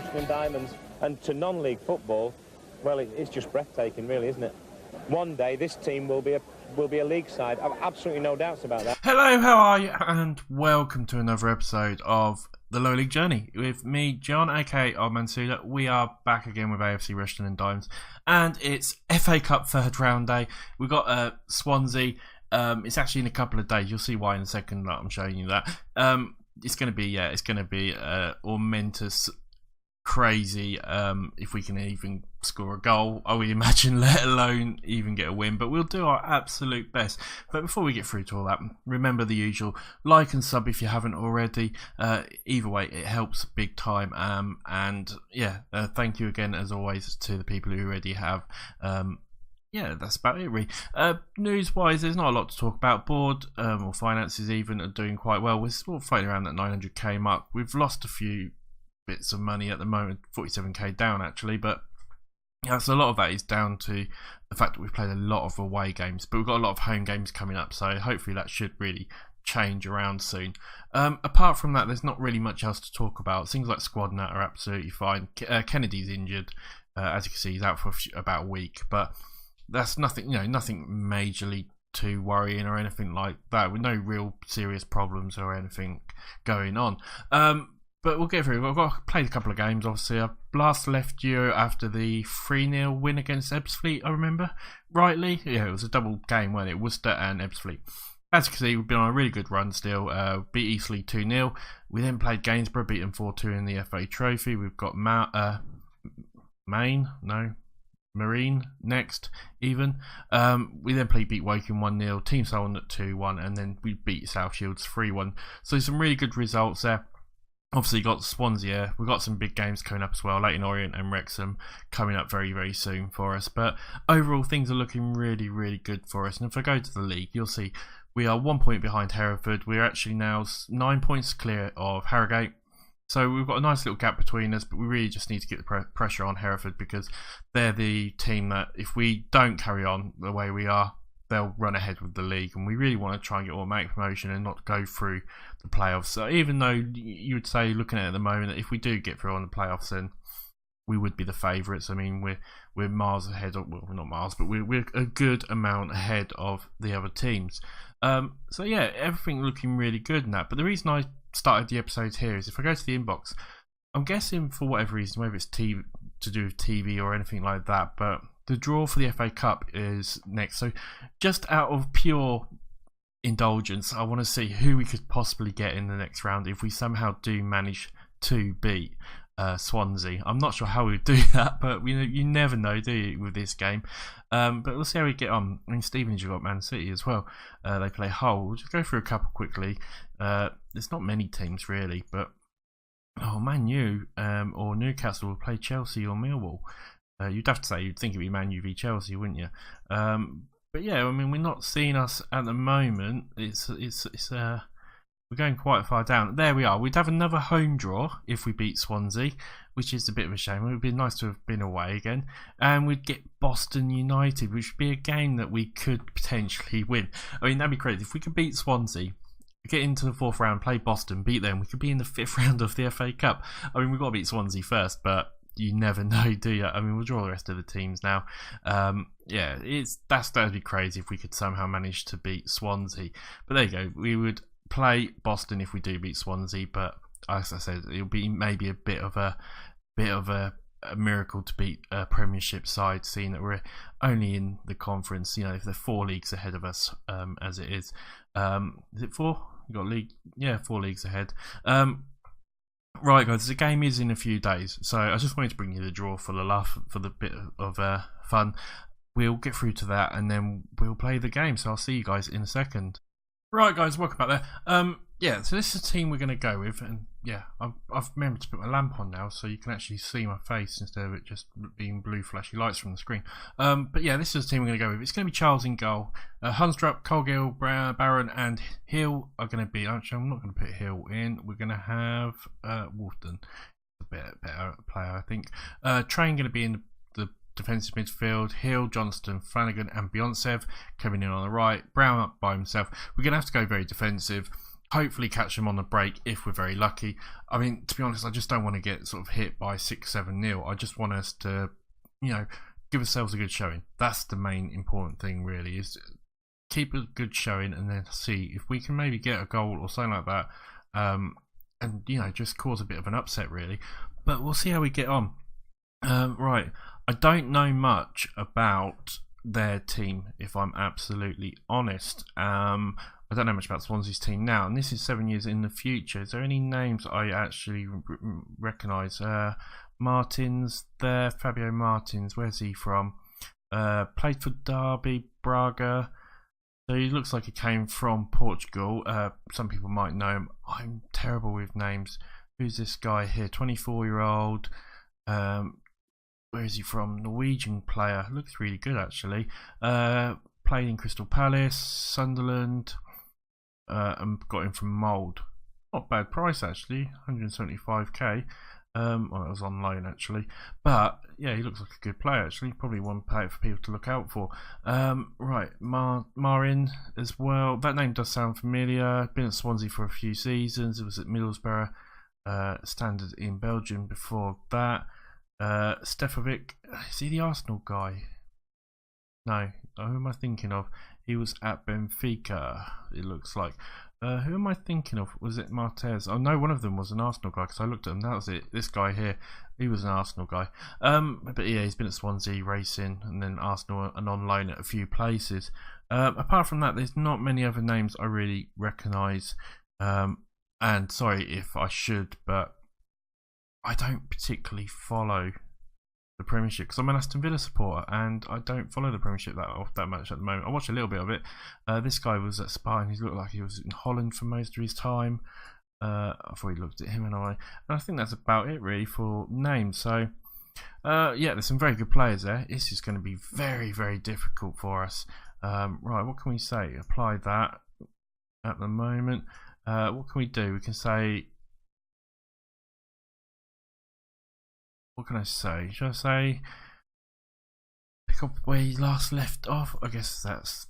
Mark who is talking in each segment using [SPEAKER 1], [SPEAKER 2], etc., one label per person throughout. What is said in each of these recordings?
[SPEAKER 1] Rushden and Diamonds, and to non-league football, well, it's just breathtaking, really, isn't it? One day this team will be a league side. I've absolutely no doubts about that.
[SPEAKER 2] Hello, how are you? And welcome to another episode of the Lower League Journey with me, John, aka Oldman Sudor. We are back again with AFC Rushden and Diamonds, and it's FA Cup third round day. We've got Swansea. It's actually in a couple of days. You'll see why in a second. I'm showing you that. It's going to be momentous, crazy. If we can even score a goal, I would imagine, let alone even get a win. But we'll do our absolute best. But before we get through to all that, remember the usual: like and sub if you haven't already. Either way, it helps big time. Thank you again as always to the people who already have. That's about it really. News-wise, there's not a lot to talk about. Board or finances even are doing quite well. We're still floating around that 900k mark. We've lost a few bits of money at the moment, 47k down actually, but so a lot of that is down to the fact that we've played a lot of away games, but we've got a lot of home games coming up, so hopefully that should really change around soon. Apart from that, there's not really much else to talk about. Things like squad and that are absolutely fine. Kennedy's injured, as you can see, he's out for about a week, but that's nothing, nothing majorly too worrying or anything like that, with no real serious problems or anything going on. But we'll get through. We've played a couple of games, obviously. I last left you after the 3-0 win against Ebbsfleet, I remember rightly. Yeah, it was a double game, wasn't it? Worcester and Ebbsfleet. As you can see, we've been on a really good run still. Beat Eastleigh 2-0. We then played Gainsborough, beat them 4-2 in the FA Trophy. We've got Marine next, even. We then beat Woking 1-0, Team Solon at 2-1, and then we beat South Shields 3-1. So some really good results there. Obviously got Swansea. We've got some big games coming up as well, Leyton Orient and Wrexham coming up very, very soon for us. But overall, things are looking really, really good for us. And if I go to the league, you'll see we are 1 point behind Hereford. We're actually now 9 points clear of Harrogate. So we've got a nice little gap between us, but we really just need to get the pressure on Hereford, because they're the team that, if we don't carry on the way we are, they'll run ahead with the league, and we really want to try and get automatic promotion and not go through the playoffs. So even though you would say, looking at it at the moment, that if we do get through on the playoffs, then we would be the favourites. I mean, we're miles ahead of, well, not miles, but we're a good amount ahead of the other teams. So yeah, everything looking really good in that. But the reason I started the episode here is, if I go to the inbox, I'm guessing for whatever reason, whether it's TV, to do with TV or anything like that, but the draw for the FA Cup is next. So just out of pure indulgence, I want to see who we could possibly get in the next round if we somehow do manage to beat Swansea. I'm not sure how we would do that, but you never know, do you, with this game. But we'll see how we get on. I mean, Stevenage have got Man City as well. They play Hull. We'll just go through a couple quickly. There's not many teams really, but Man U or Newcastle will play Chelsea or Millwall. You'd have to say, you'd think it'd be Man U v Chelsea, wouldn't you? But yeah, I mean, we're not seeing us at the moment. We're going quite far down. There we are. We'd have another home draw if we beat Swansea, which is a bit of a shame. It would be nice to have been away again. And we'd get Boston United, which would be a game that we could potentially win. I mean, that'd be crazy. If we could beat Swansea, get into the fourth round, play Boston, beat them, we could be in the fifth round of the FA Cup. I mean, we've got to beat Swansea first, but you never know, do you? I mean, we'll draw the rest of the teams now. That'd be crazy if we could somehow manage to beat Swansea. But there you go. We would play Boston if we do beat Swansea, but as I said, it'll be maybe a bit of a miracle to beat a Premiership side, seeing that we're only in the conference. If they're 4 leagues ahead of us, as it is. Is it 4? You got league? Yeah, 4 leagues ahead. Right, guys, the game is in a few days, so I just wanted to bring you the draw for the laugh, for the bit of fun. We'll get through to that, and then we'll play the game. So I'll see you guys in a second. Right, guys, welcome back there. So this is the team we're going to go with, and yeah, I've remembered to put my lamp on now, so you can actually see my face instead of it just being blue flashy lights from the screen. But yeah, this is the team we're going to go with. It's going to be Charles in goal. Hunstrup, Colgill, Barron, and Hill are going to be. Actually, I'm not going to put Hill in. We're going to have Wolfton, a better player, I think. Train going to be in the defensive midfield. Hill, Johnston, Flanagan, and Beyoncev coming in on the right. Brown up by himself. We're going to have to go very defensive. hopefully catch them on the break if we're very lucky. I mean, to be honest, I just don't want to get sort of hit by 6-7-0. I just want us to, give ourselves a good showing. That's the main important thing, really, is keep a good showing and then see if we can maybe get a goal or something like that, and just cause a bit of an upset, really. But we'll see how we get on. Right, I don't know much about their team, if I'm absolutely honest. I don't know much about Swansea's team now, and this is 7 years in the future. Is there any names I actually recognise? Martins there, Fabio Martins. Where's he from? Played for Derby, Braga. So he looks like he came from Portugal. Some people might know him. I'm terrible with names. Who's this guy here? 24-year-old. Where is he from? Norwegian player. Looks really good, actually. Played in Crystal Palace, Sunderland, and got him from Mould. Not bad price, actually. 175k. Well, it was on loan, actually. But yeah, he looks like a good player, actually. Probably one player for people to look out for. Right, Marin as well. That name does sound familiar. Been at Swansea for a few seasons. It was at Middlesbrough Standard in Belgium before that. Stefovic, is he the Arsenal guy? No, who am I thinking of? He was at Benfica, it looks like. Who am I thinking of? Was it Martez? Oh no, one of them was an Arsenal guy, because I looked at him. That was it. This guy here, he was an Arsenal guy. But yeah, he's been at Swansea, Racing, and then Arsenal, and on loan at a few places. Apart from that, there's not many other names I really recognise. And sorry if I should, but I don't particularly follow the Premiership because I'm an Aston Villa supporter and I don't follow the Premiership that much at the moment. I watched a little bit of it. This guy was at Spa and he looked like he was in Holland for most of his time. I thought he looked at him and I think that's about it really for names. So yeah, there's some very good players there. This is going to be very, very difficult for us. Right, what can we say? Apply that at the moment. What can we do? We can say, what can I say? Should I say pick up where he last left off? I guess that's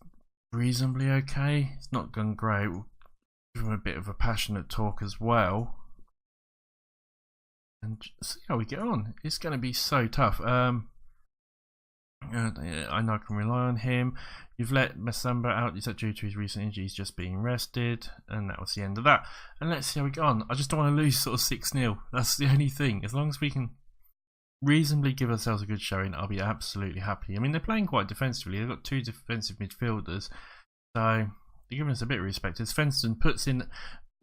[SPEAKER 2] reasonably okay. It's not gone great. We'll give him a bit of a passionate talk as well. And see how we get on. It's going to be so tough. I know I can rely on him. You've let Masamba out. Is that due to his recent injury? He's just being rested. And that was the end of that. And let's see how we get on. I just don't want to lose sort of 6-0. That's the only thing. As long as we can reasonably give ourselves a good showing, I'll be absolutely happy. I mean, they're playing quite defensively. They've got two defensive midfielders, so they're giving us a bit of respect. As Svensson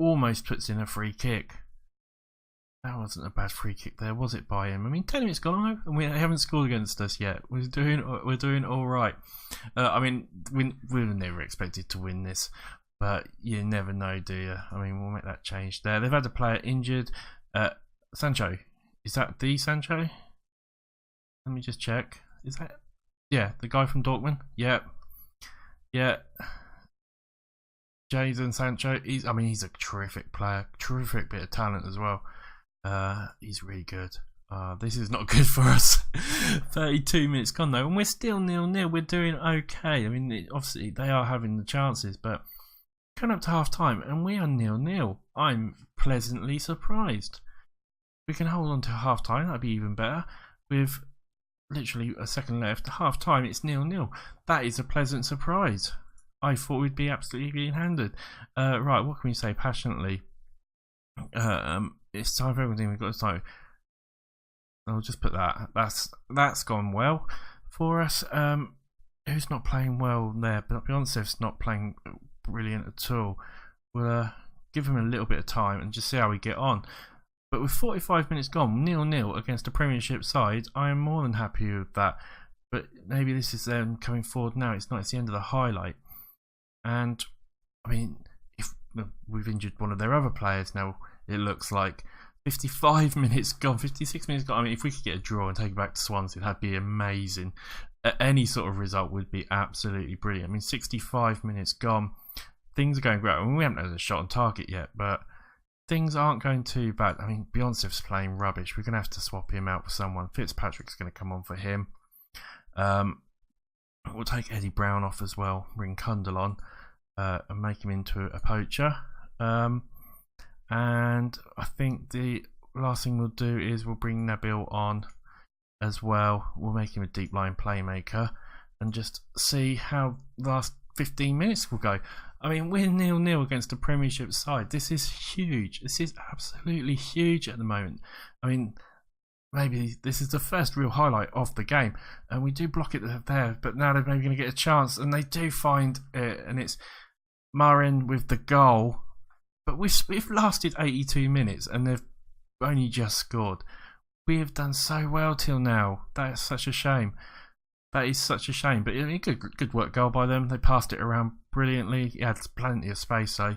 [SPEAKER 2] almost puts in a free kick. That wasn't a bad free kick there, was it, by him? I mean, 10 minutes gone and we haven't scored against us yet. We're doing all right. I mean, we were never expected to win this, but you never know, do you? I mean, we'll make that change there. They've had a player injured. Sancho. Is that the Sancho? Let me just check. Is that? Yeah, the guy from Dortmund? Yeah. Yeah. Jadon Sancho. He's a terrific player. Terrific bit of talent as well. He's really good. This is not good for us. 32 minutes gone though, and we're still 0-0. We're doing okay. I mean, obviously they are having the chances, but coming up to half time and we are 0-0. I'm pleasantly surprised. We can hold on to half time, that'd be even better. With literally a second left, half time, it's 0-0. That is a pleasant surprise. I thought we'd be absolutely being handed. Right, what can we say passionately? It's time for everything we've got to know. I'll just put that. That's gone well for us. Who's not playing well there? But Beyonce's not playing brilliant at all. We'll give him a little bit of time and just see how we get on. But with 45 minutes gone, 0-0 against a Premiership side, I am more than happy with that. But maybe this is them coming forward now. It's the end of the highlight. And, I mean, if we've injured one of their other players now, it looks like 55 minutes gone, 56 minutes gone. I mean, if we could get a draw and take it back to Swansea, that'd be amazing. Any sort of result would be absolutely brilliant. I mean, 65 minutes gone. Things are going great. I mean, we haven't had a shot on target yet, but things aren't going too bad. I mean, Beyonce's playing rubbish. We're going to have to swap him out for someone. Fitzpatrick's going to come on for him. We'll take Eddie Brown off as well. Bring Kundal on and make him into a poacher. And I think the last thing we'll do is we'll bring Nabil on as well. We'll make him a deep line playmaker and just see how the last 15 minutes will go. I mean, we're 0-0 against a Premiership side. This is huge. This is absolutely huge at the moment. I mean, maybe this is the first real highlight of the game, and we do block it there, but now they're maybe going to get a chance, and they do find it, and it's Marin with the goal. But we've lasted 82 minutes, and they've only just scored. We have done so well till now. That is such a shame. That is such a shame. But I mean, good work goal by them. They passed it around brilliantly. He had plenty of space, though,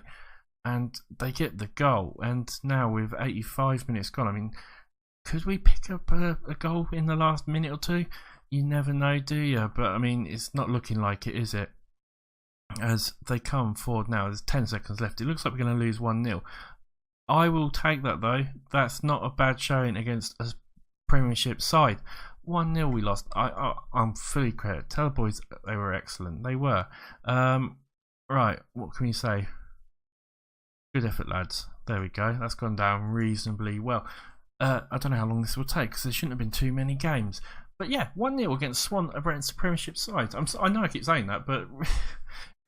[SPEAKER 2] and they get the goal. And now with 85 minutes gone, I mean, could we pick up a goal in the last minute or two? You never know, do you? But I mean, it's not looking like it, is it? As they come forward now, there's 10 seconds left. It looks like we're going to lose 1-0. I will take that, though. That's not a bad showing against a Premiership side. 1-0 we lost. I'm fully credit. Tell the boys they were excellent. They were. Right, what can we say? Good effort, lads. There we go. That's gone down reasonably well. I don't know how long this will take because there shouldn't have been too many games. But yeah, 1-0 against against a Premiership side. I know I keep saying that, but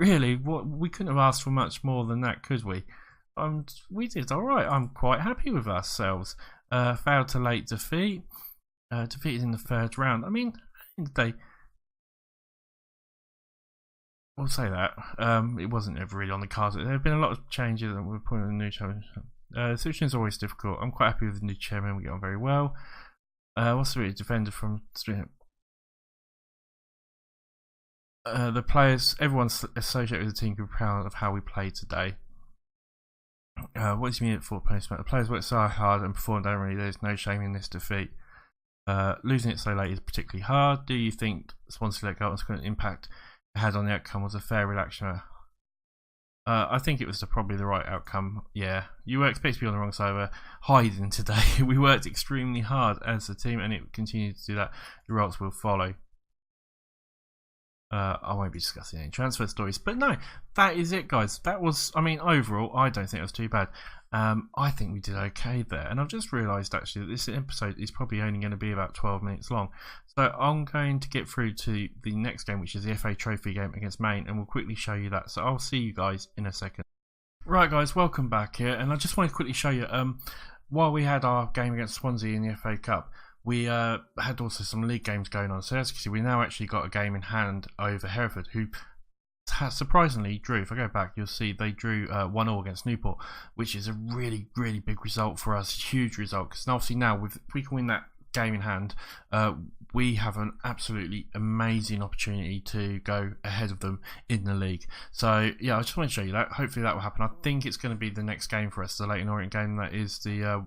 [SPEAKER 2] really, we couldn't have asked for much more than that, could we? We did all right. I'm quite happy with ourselves. Failed to late defeat. Defeated in the third round. I mean, we'll say that. It wasn't ever really on the cards. There have been a lot of changes that we're putting in the new chairman. The situation is always difficult. I'm quite happy with the new chairman. We get on very well. What's the defender from the players? Everyone's associated with the team can be proud of how we played today. What do you mean at full punishment? The players worked so hard and performed admirably. There's no shame in this defeat. Losing it so late is particularly hard. Do you think Swansea let go and impact it had on the outcome was a fair reaction? I think it was probably the right outcome. Yeah, you were expected to be on the wrong side of hiding today. We worked extremely hard as a team, and it continued to do that. The results will follow. I won't be discussing any transfer stories, but no, that is it, guys. That was, I mean, overall, I don't think it was too bad. I think we did okay there, and I've just realised actually that this episode is probably only going to be about 12 minutes long. So I'm going to get through to the next game, which is the FA Trophy game against Maine, and we'll quickly show you that. So I'll see you guys in a second. Right, guys, welcome back here, and I just want to quickly show you. While we had our game against Swansea in the FA Cup, we had also some league games going on. So as you can see, we now actually got a game in hand over Hereford, who surprisingly drew. If I go back, you'll see they drew 1-1 against Newport, which is a really, really big result for us. Huge result, because obviously now if we can win that game in hand, we have an absolutely amazing opportunity to go ahead of them in the league. So yeah, I just want to show you that. Hopefully that will happen. I think it's going to be the next game for us, the Leyton Orient game. That is the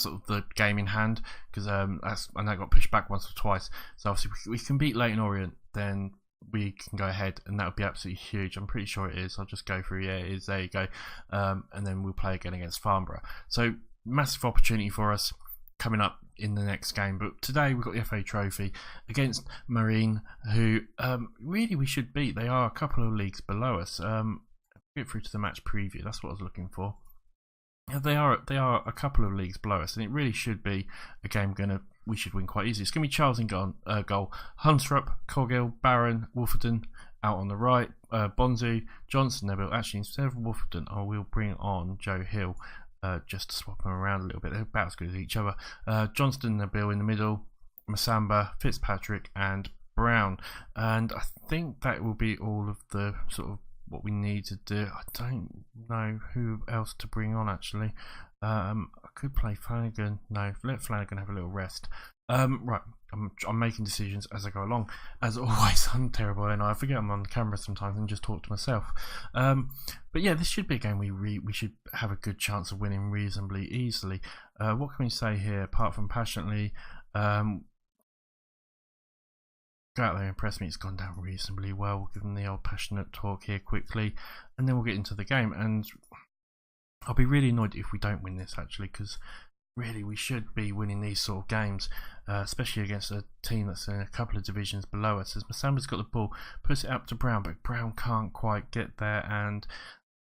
[SPEAKER 2] sort of the game in hand, because and that got pushed back once or twice. So obviously we can beat Leyton Orient, then we can go ahead, and that would be absolutely huge. I'm pretty sure it is. I'll just go through. Yeah, it is. There you go. And then we'll play again against Farnborough. So massive opportunity for us coming up in the next game. But today we've got the FA Trophy against Marine, who really we should beat. They are a couple of leagues below us. Get through to the match preview. That's what I was looking for. They are a couple of leagues below us, and it really should be a game we should win quite easily. It's going to be Charles in goal, Huntrup, Coghill, Barron, Wolferton out on the right, Bonzu, Johnson, Neville. Actually, instead of Wolferton, I will bring on Joe Hill just to swap them around a little bit. They're about as good as each other. Johnston, Neville in the middle, Masamba, Fitzpatrick, and Brown. And I think that will be all of the sort of what we need to do. I don't know who else to bring on actually. I could play Flanagan. No, let Flanagan have a little rest. Right, I'm making decisions as I go along. As always, I'm terrible, and I forget I'm on camera sometimes and just talk to myself. But yeah, this should be a game we should have a good chance of winning reasonably easily. What can we say here apart from passionately? Go out there and impress me. It's gone down reasonably well. We'll give them the old passionate talk here quickly, and then we'll get into the game. And I'll be really annoyed if we don't win this actually, because really we should be winning these sort of games, especially against a team that's in a couple of divisions below us. As Masamba's got the ball, puts it up to Brown, but Brown can't quite get there, and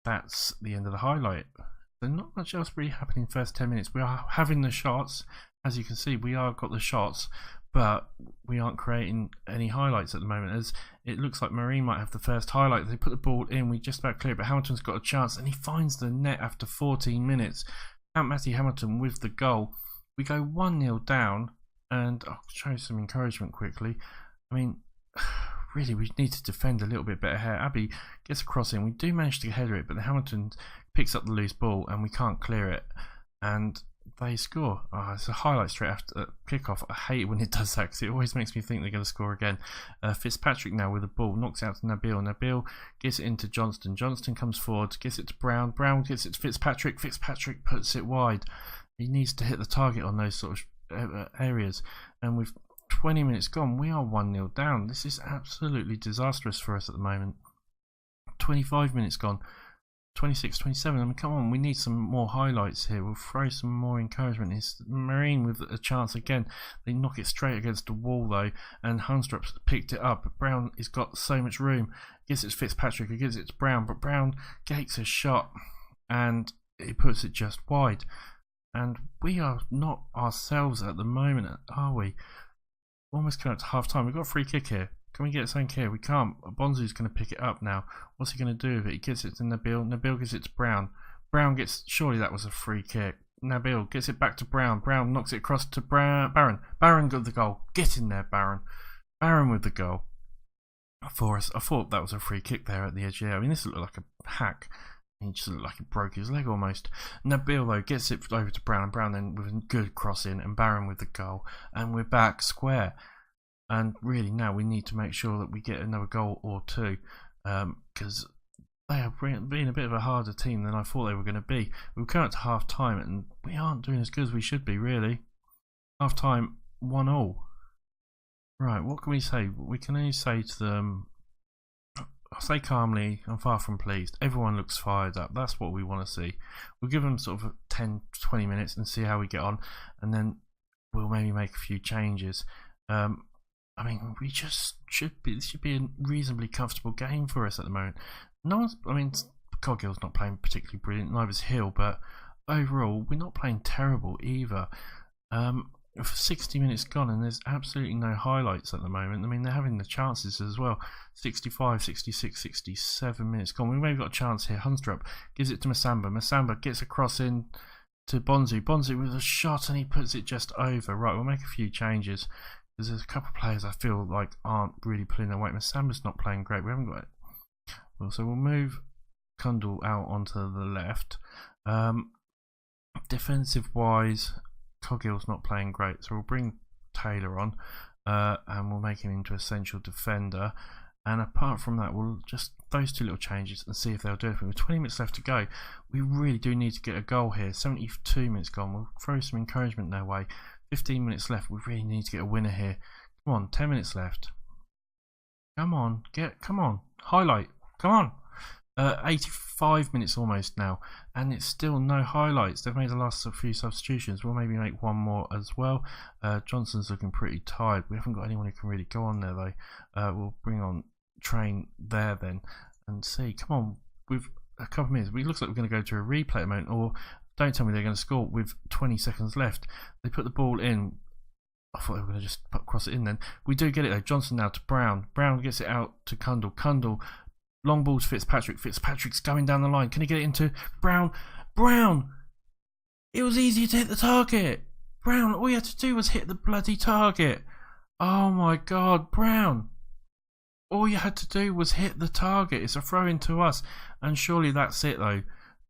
[SPEAKER 2] that's the end of the highlight. So not much else really happening in the first 10 minutes. We are having the shots. As you can see, we are got the shots, but we aren't creating any highlights at the moment, as it looks like Marine might have the first highlight. They put the ball in, we just about clear it, but Hamilton's got a chance, and he finds the net after 14 minutes. Matthew Hamilton with the goal. We go 1-0 down, and I'll show you some encouragement quickly. I mean, really, we need to defend a little bit better here. Abbey gets a cross in. We do manage to header it, but Hamilton picks up the loose ball, and we can't clear it. And they score. Oh, it's a highlight straight after kickoff. I hate it when it does that, because it always makes me think they're going to score again. Fitzpatrick now with the ball, knocks it out to Nabil. Nabil gets it into Johnston. Johnston comes forward, gets it to Brown. Brown gets it to Fitzpatrick. Fitzpatrick puts it wide. He needs to hit the target on those sort of areas. And with 20 minutes gone, we are 1-0 down. This is absolutely disastrous for us at the moment. 25 minutes gone. 26, 27. I mean, come on, we need some more highlights here. We'll throw some more encouragement. It's Marine with a chance again. They knock it straight against the wall though, and Hunstrup's picked it up. Brown has got so much room. Gives it to Fitzpatrick, he gives it to Brown, but Brown takes a shot and he puts it just wide. And we are not ourselves at the moment, are we? Almost coming up to half time. We've got a free kick here. Can we get something here? We can't. Bonzu's going to pick it up now. What's he going to do with it? He gives it to Nabil. Nabil gives it to Brown. Brown gets... Surely that was a free kick. Nabil gets it back to Brown. Brown knocks it across to Baron. Baron got the goal. Get in there, Baron. Baron with the goal. For us. I thought that was a free kick there at the edge. Yeah, I mean, this looked like a hack. He just looked like he broke his leg almost. Nabil, though, gets it over to Brown. And Brown then with a good cross in. And Baron with the goal. And we're back square. And really now we need to make sure that we get another goal or two, because they are being a bit of a harder team than I thought they were going to be. We're coming up to half time and we aren't doing as good as we should be, really. Half time, 1-1. Right, what can we say? We can only say to them, I'll say calmly, I'm far from pleased. Everyone looks fired up. That's what we want to see. We'll give them sort of 10-20 minutes and see how we get on, and then we'll maybe make a few changes. I mean, we just should be. This should be a reasonably comfortable game for us at the moment. No one's. I mean, Coggill's not playing particularly brilliant. Neither's Hill, but overall, we're not playing terrible either. For 60 minutes gone, and there's absolutely no highlights at the moment. I mean, they're having the chances as well. 65, 66, 67 minutes gone. We maybe got a chance here. Hunstrup gives it to Masamba. Masamba gets a cross in to Bonzu. Bonzu with a shot, and he puts it just over. Right, we'll make a few changes. There's a couple of players I feel like aren't really pulling their weight. Masamba's not playing great. We haven't got it. Well, so we'll move Kundal out onto the left. Defensive wise, Coggill's not playing great, so we'll bring Taylor on and we'll make him into a central defender. And apart from that, we'll just those two little changes and see if they'll do anything. With 20 minutes left to go, we really do need to get a goal here. 72 minutes gone. We'll throw some encouragement their way. 15 minutes left. We really need to get a winner here. Come on, 10 minutes left. Come on, come on. Highlight. Come on. 85 minutes almost now, and it's still no highlights. They've made the last few substitutions. We'll maybe make one more as well. Johnson's looking pretty tired. We haven't got anyone who can really go on there though. We'll bring on Train there then and see. Come on, with a couple of minutes. It looks like we're going to go to a replay at the moment, or don't tell me they're going to score with 20 seconds left. They put the ball in. I thought they were going to just cross it in then. We do get it though. Johnson now to Brown. Brown gets it out to Kundal. Kundal. Long ball to Fitzpatrick. Fitzpatrick's going down the line. Can he get it into Brown? Brown! It was easy to hit the target. Brown, all you had to do was hit the bloody target. Oh my God, Brown. All you had to do was hit the target. It's a throw in to us. And surely that's it though.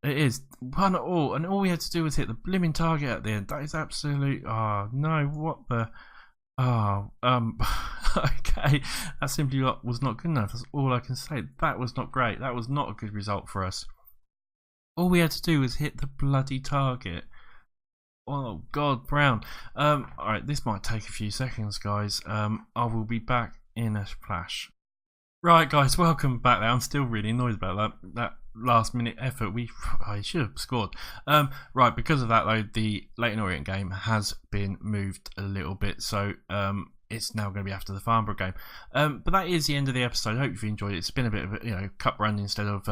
[SPEAKER 2] It is 1-1, and all we had to do was hit the blimmin' target at the end. That is absolute. Oh no! What the? Oh, okay. That simply was not good enough. That's all I can say. That was not great. That was not a good result for us. All we had to do was hit the bloody target. Oh God, Brown. Alright, this might take a few seconds, guys. I will be back in a flash. Right, guys, welcome back there. I'm still really annoyed about that last minute effort. I should have scored. Right, because of that though, the Leyton Orient game has been moved a little bit, so it's now going to be after the Farnborough game. But that is the end of the episode. I hope you've enjoyed it. It's been a bit of a cup run instead of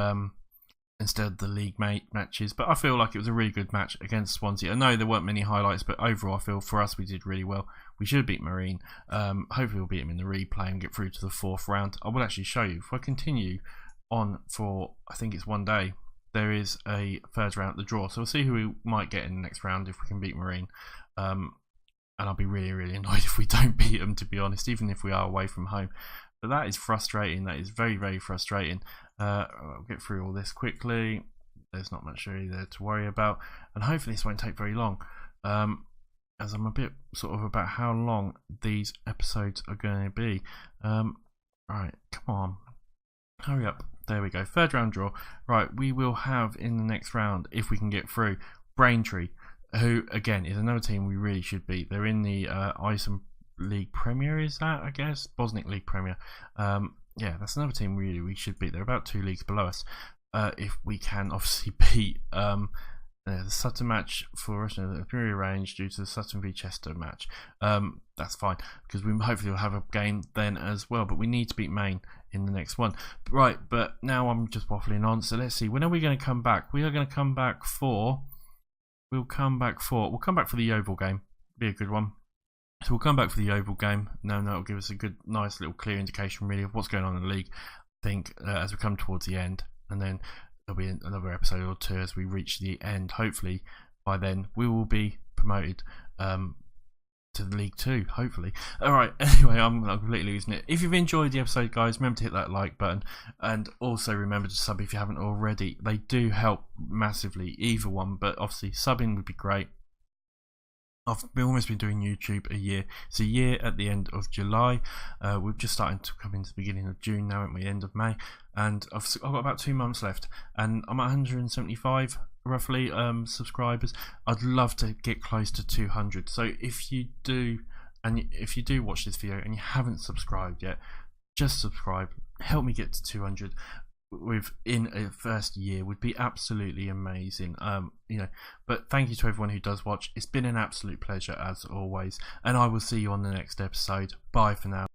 [SPEAKER 2] instead of the league matches. But I feel like it was a really good match against Swansea. I know there weren't many highlights, but overall I feel for us we did really well. We should beat Marine. Hopefully we'll beat them in the replay and get through to the 4th round. I will actually show you. If I continue on for, I think it's one day, there is a 3rd round, the draw. So we'll see who we might get in the next round if we can beat Marine. And I'll be really, really annoyed if we don't beat them, to be honest, even if we are away from home. But that is frustrating. That is very, very frustrating. I'll get through all this quickly. There's not much really there to worry about. And hopefully this won't take very long. As I'm a bit sort of about how long these episodes are going to be. Right, come on. Hurry up. There we go. 3rd round draw. Right, we will have in the next round, if we can get through, Braintree, who again is another team we really should beat. They're in the Iceland League Premier, is that, I guess? Bosniak League Premier. Yeah, that's another team really we should beat. They're about 2 leagues below us. If we can obviously beat the Sutton match for Rushden, the period arranged due to the Sutton v Chester match. That's fine, because we hopefully will have a game then as well, but we need to beat Maine in the next one. Right, but now I'm just waffling on, so let's see, when are we going to come back? We are going to come back for we'll come back for the Yeovil game. Be a good one. So we'll come back for the Yeovil game. Now that'll give us a good, nice little clear indication really of what's going on in the league, I think, as we come towards the end. And then there'll be another episode or 2 as we reach the end. Hopefully by then we will be promoted to the League 2, hopefully. Alright, anyway, I'm completely losing it. If you've enjoyed the episode, guys, remember to hit that like button, and also remember to sub if you haven't already. They do help massively, either one, but obviously subbing would be great. I've almost been doing YouTube a year. It's a year at the end of July. We're just starting to come into the beginning of June now, at the end of May, and I've got about 2 months left, and I'm at 175 roughly subscribers. I'd love to get close to 200. So if you do watch this video and you haven't subscribed yet, just subscribe. Help me get to 200 within a first year would be absolutely amazing. But thank you to everyone who does watch. It's been an absolute pleasure as always, and I will see you on the next episode. Bye for now.